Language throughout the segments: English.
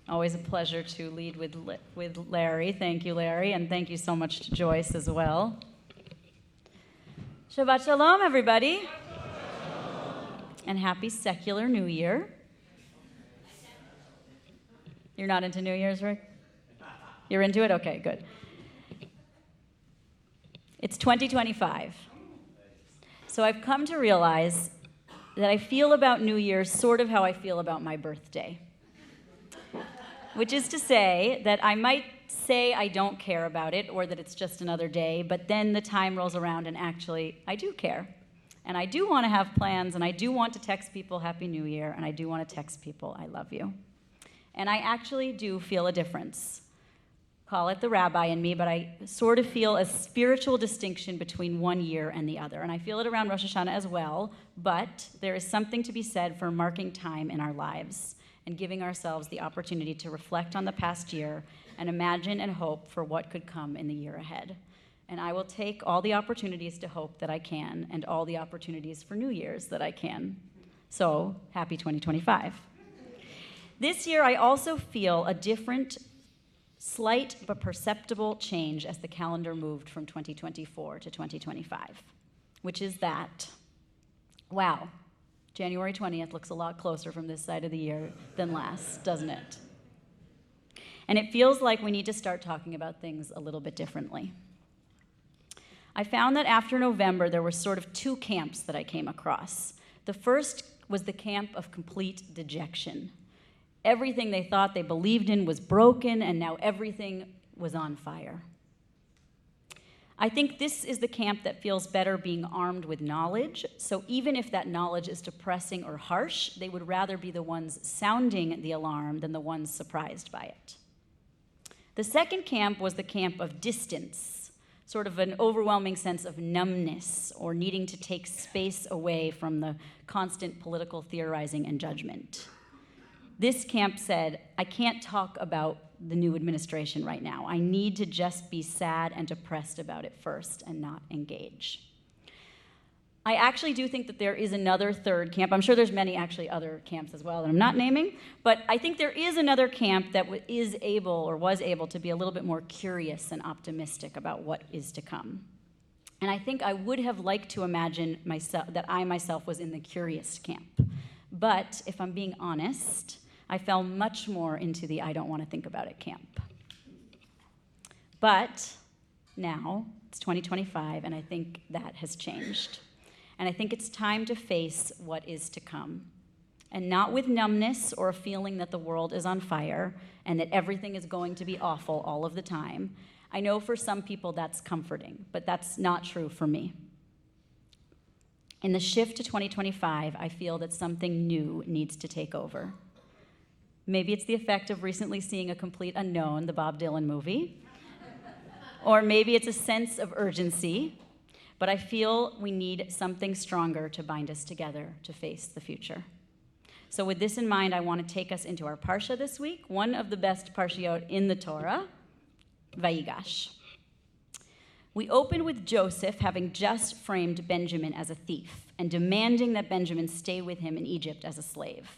Always a pleasure to lead with Larry. Thank you, Larry, and thank you so much to Joyce as well. Shabbat Shalom, everybody. And happy secular New Year. You're not into New Year's, Rick? You're into it? Okay, good. It's 2025. So I've come to realize that I feel about New Year's sort of how I feel about my birthday. Which is to say that I might say I don't care about it or that it's just another day, but then the time rolls around and actually I do care. And I do want to have plans, and I do want to text people Happy New Year, and I do want to text people I love you. And I actually do feel a difference. Call it the rabbi in me, but I sort of feel a spiritual distinction between one year and the other. And I feel it around Rosh Hashanah as well, but there is something to be said for marking time in our lives and giving ourselves the opportunity to reflect on the past year and imagine and hope for what could come in the year ahead. And I will take all the opportunities to hope that I can and all the opportunities for New Year's that I can. So, happy 2025. This year, I also feel a different, slight but perceptible change as the calendar moved from 2024 to 2025, which is that, wow, January 20th looks a lot closer from this side of the year than last, doesn't it? And it feels like we need to start talking about things a little bit differently. I found that after November, there were sort of two camps that I came across. The first was the camp of complete dejection. Everything they thought they believed in was broken, and now everything was on fire. I think this is the camp that feels better being armed with knowledge, so even if that knowledge is depressing or harsh, they would rather be the ones sounding the alarm than the ones surprised by it. The second camp was the camp of distance, sort of an overwhelming sense of numbness or needing to take space away from the constant political theorizing and judgment. This camp said, I can't talk about the new administration right now. I need to just be sad and depressed about it first and not engage. I actually do think that there is another third camp. I'm sure there's many actually other camps as well that I'm not naming, but I think there is another camp that is able or was able to be a little bit more curious and optimistic about what is to come. And I think I would have liked to imagine that I myself was in the curious camp. But if I'm being honest, I fell much more into the I don't want to think about it camp. But now it's 2025, and I think that has changed. And I think it's time to face what is to come. And not with numbness or a feeling that the world is on fire and that everything is going to be awful all of the time. I know for some people that's comforting, but that's not true for me. In the shift to 2025, I feel that something new needs to take over. Maybe it's the effect of recently seeing A Complete Unknown, the Bob Dylan movie. Or maybe it's a sense of urgency. But I feel we need something stronger to bind us together to face the future. So with this in mind, I want to take us into our parsha this week, one of the best parshiot in the Torah, Vayigash. We open with Joseph having just framed Benjamin as a thief and demanding that Benjamin stay with him in Egypt as a slave,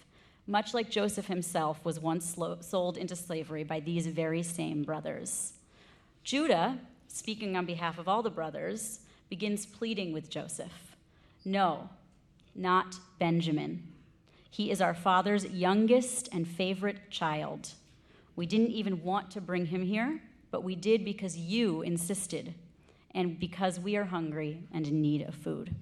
much like Joseph himself was once sold into slavery by these very same brothers. Judah, speaking on behalf of all the brothers, begins pleading with Joseph. No, not Benjamin. He is our father's youngest and favorite child. We didn't even want to bring him here, but we did because you insisted, and because we are hungry and in need of food.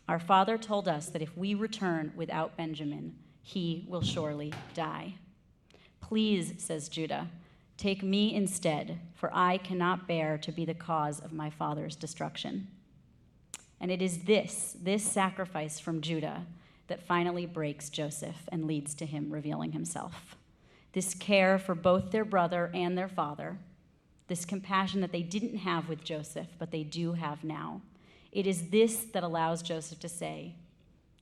Our father told us that if we return without Benjamin, he will surely die. Please, says Judah, take me instead, for I cannot bear to be the cause of my father's destruction. And it is this sacrifice from Judah that finally breaks Joseph and leads to him revealing himself. This care for both their brother and their father, this compassion that they didn't have with Joseph, but they do have now. It is this that allows Joseph to say,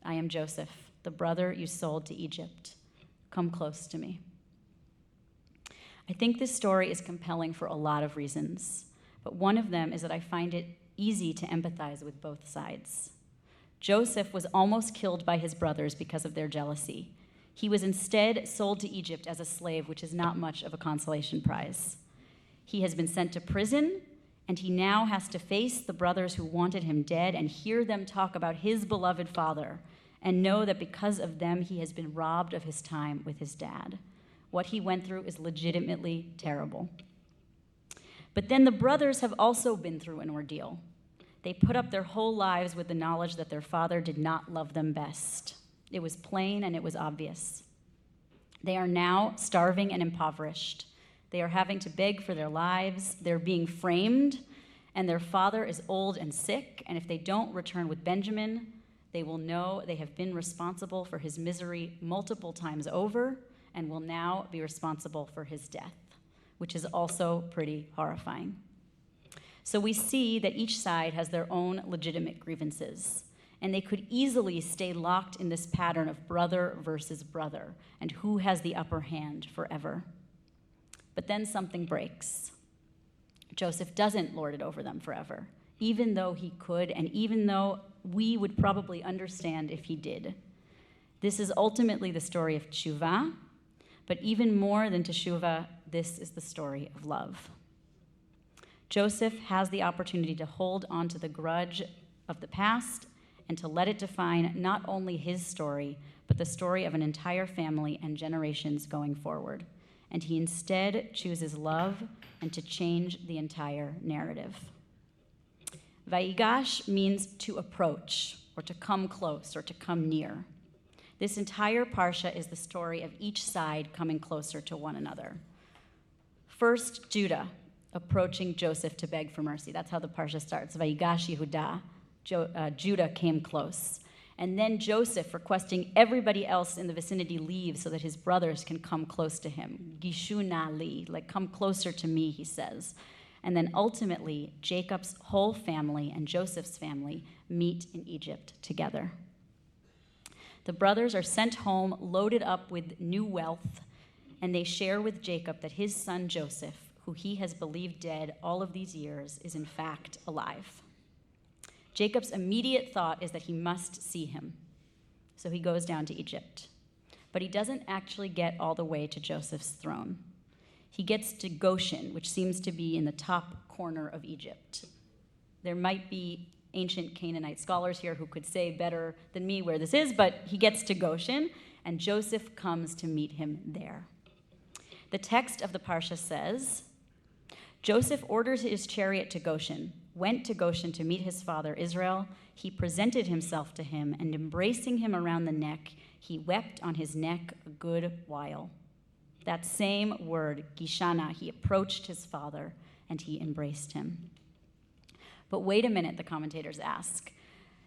I am Joseph, the brother you sold to Egypt. Come close to me. I think this story is compelling for a lot of reasons, but one of them is that I find it easy to empathize with both sides. Joseph was almost killed by his brothers because of their jealousy. He was instead sold to Egypt as a slave, which is not much of a consolation prize. He has been sent to prison, and he now has to face the brothers who wanted him dead and hear them talk about his beloved father and know that because of them, he has been robbed of his time with his dad. What he went through is legitimately terrible. But then the brothers have also been through an ordeal. They put up their whole lives with the knowledge that their father did not love them best. It was plain and it was obvious. They are now starving and impoverished. They are having to beg for their lives. They're being framed, and their father is old and sick, and if they don't return with Benjamin, they will know they have been responsible for his misery multiple times over and will now be responsible for his death, which is also pretty horrifying. So we see that each side has their own legitimate grievances, and they could easily stay locked in this pattern of brother versus brother and who has the upper hand forever. But then something breaks. Joseph doesn't lord it over them forever, even though he could, and even though we would probably understand if he did. This is ultimately the story of teshuvah, but even more than teshuvah, this is the story of love. Joseph has the opportunity to hold on to the grudge of the past and to let it define not only his story, but the story of an entire family and generations going forward. And he instead chooses love and to change the entire narrative. Vayigash means to approach, or to come close, or to come near. This entire parsha is the story of each side coming closer to one another. First, Judah approaching Joseph to beg for mercy. That's how the parsha starts. Vayigash Yehudah. Judah came close. And then Joseph requesting everybody else in the vicinity leave so that his brothers can come close to him. Gishu na li, like come closer to me, he says. And then ultimately, Jacob's whole family and Joseph's family meet in Egypt together. The brothers are sent home loaded up with new wealth, and they share with Jacob that his son Joseph, who he has believed dead all of these years, is in fact alive. Jacob's immediate thought is that he must see him, so he goes down to Egypt. But he doesn't actually get all the way to Joseph's throne. He gets to Goshen, which seems to be in the top corner of Egypt. There might be ancient Canaanite scholars here who could say better than me where this is, but he gets to Goshen, and Joseph comes to meet him there. The text of the parsha says, Joseph ordered his chariot to Goshen, went to Goshen to meet his father Israel. He presented himself to him, and embracing him around the neck, he wept on his neck a good while. That same word, gishana, he approached his father, and he embraced him. But wait a minute, the commentators ask.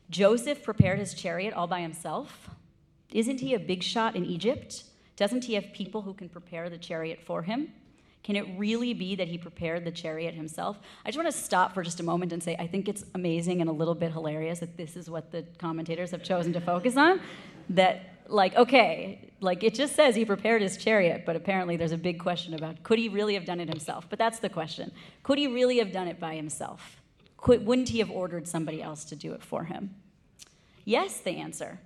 Joseph prepared his chariot all by himself? Isn't he a big shot in Egypt? Doesn't he have people who can prepare the chariot for him? Can it really be that he prepared the chariot himself? I just want to stop for just a moment and say I think it's amazing and a little bit hilarious that this is what the commentators have chosen to focus on. That, it just says he prepared his chariot, but apparently there's a big question about could he really have done it himself? But that's the question. Could he really have done it by himself? Wouldn't he have ordered somebody else to do it for him? Yes, they answer,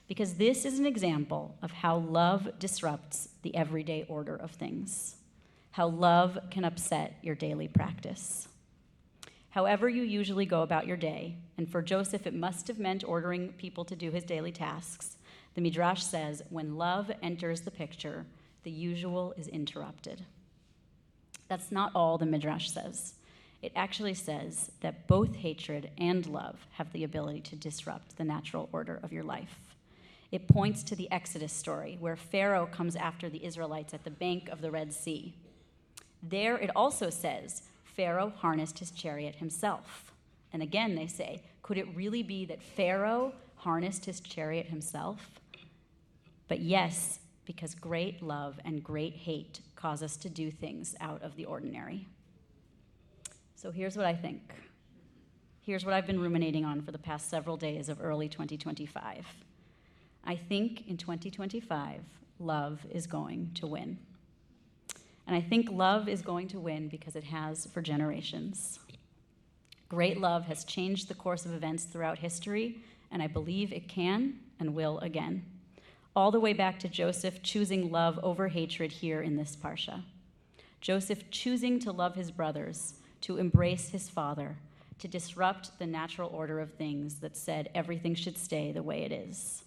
because this is an example of how love disrupts the everyday order of things, how love can upset your daily practice. However you usually go about your day, and for Joseph it must have meant ordering people to do his daily tasks, the Midrash says, when love enters the picture, the usual is interrupted. That's not all the Midrash says. It actually says that both hatred and love have the ability to disrupt the natural order of your life. It points to the Exodus story, where Pharaoh comes after the Israelites at the bank of the Red Sea. There it also says, Pharaoh harnessed his chariot himself. And again they say, could it really be that Pharaoh harnessed his chariot himself? But yes, because great love and great hate cause us to do things out of the ordinary. So here's what I think. Here's what I've been ruminating on for the past several days of early 2025. I think in 2025, love is going to win. And I think love is going to win because it has for generations. Great love has changed the course of events throughout history, and I believe it can and will again. all the way back to Joseph choosing love over hatred here in this parsha. Joseph choosing to love his brothers, to embrace his father, to disrupt the natural order of things that said everything should stay the way it is.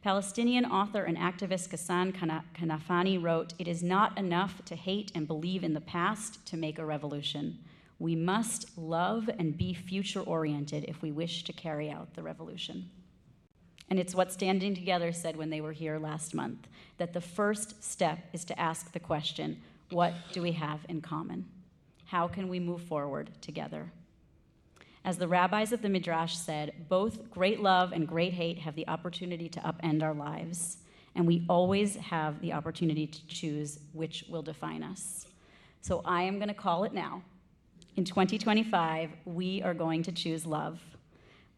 Palestinian author and activist Ghassan Kanafani wrote, "It is not enough to hate and believe in the past to make a revolution. We must love and be future-oriented if we wish to carry out the revolution." And it's what Standing Together said when they were here last month, that the first step is to ask the question, what do we have in common? How can we move forward together? As the rabbis of the Midrash said, both great love and great hate have the opportunity to upend our lives, and we always have the opportunity to choose which will define us. So I am going to call it now. In 2025, we are going to choose love.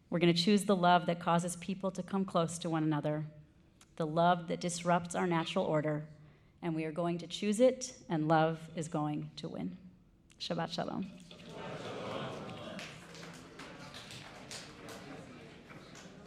We're going to choose the love that causes people to come close to one another, the love that disrupts our natural order, and we are going to choose it, and love is going to win. Shabbat Shalom.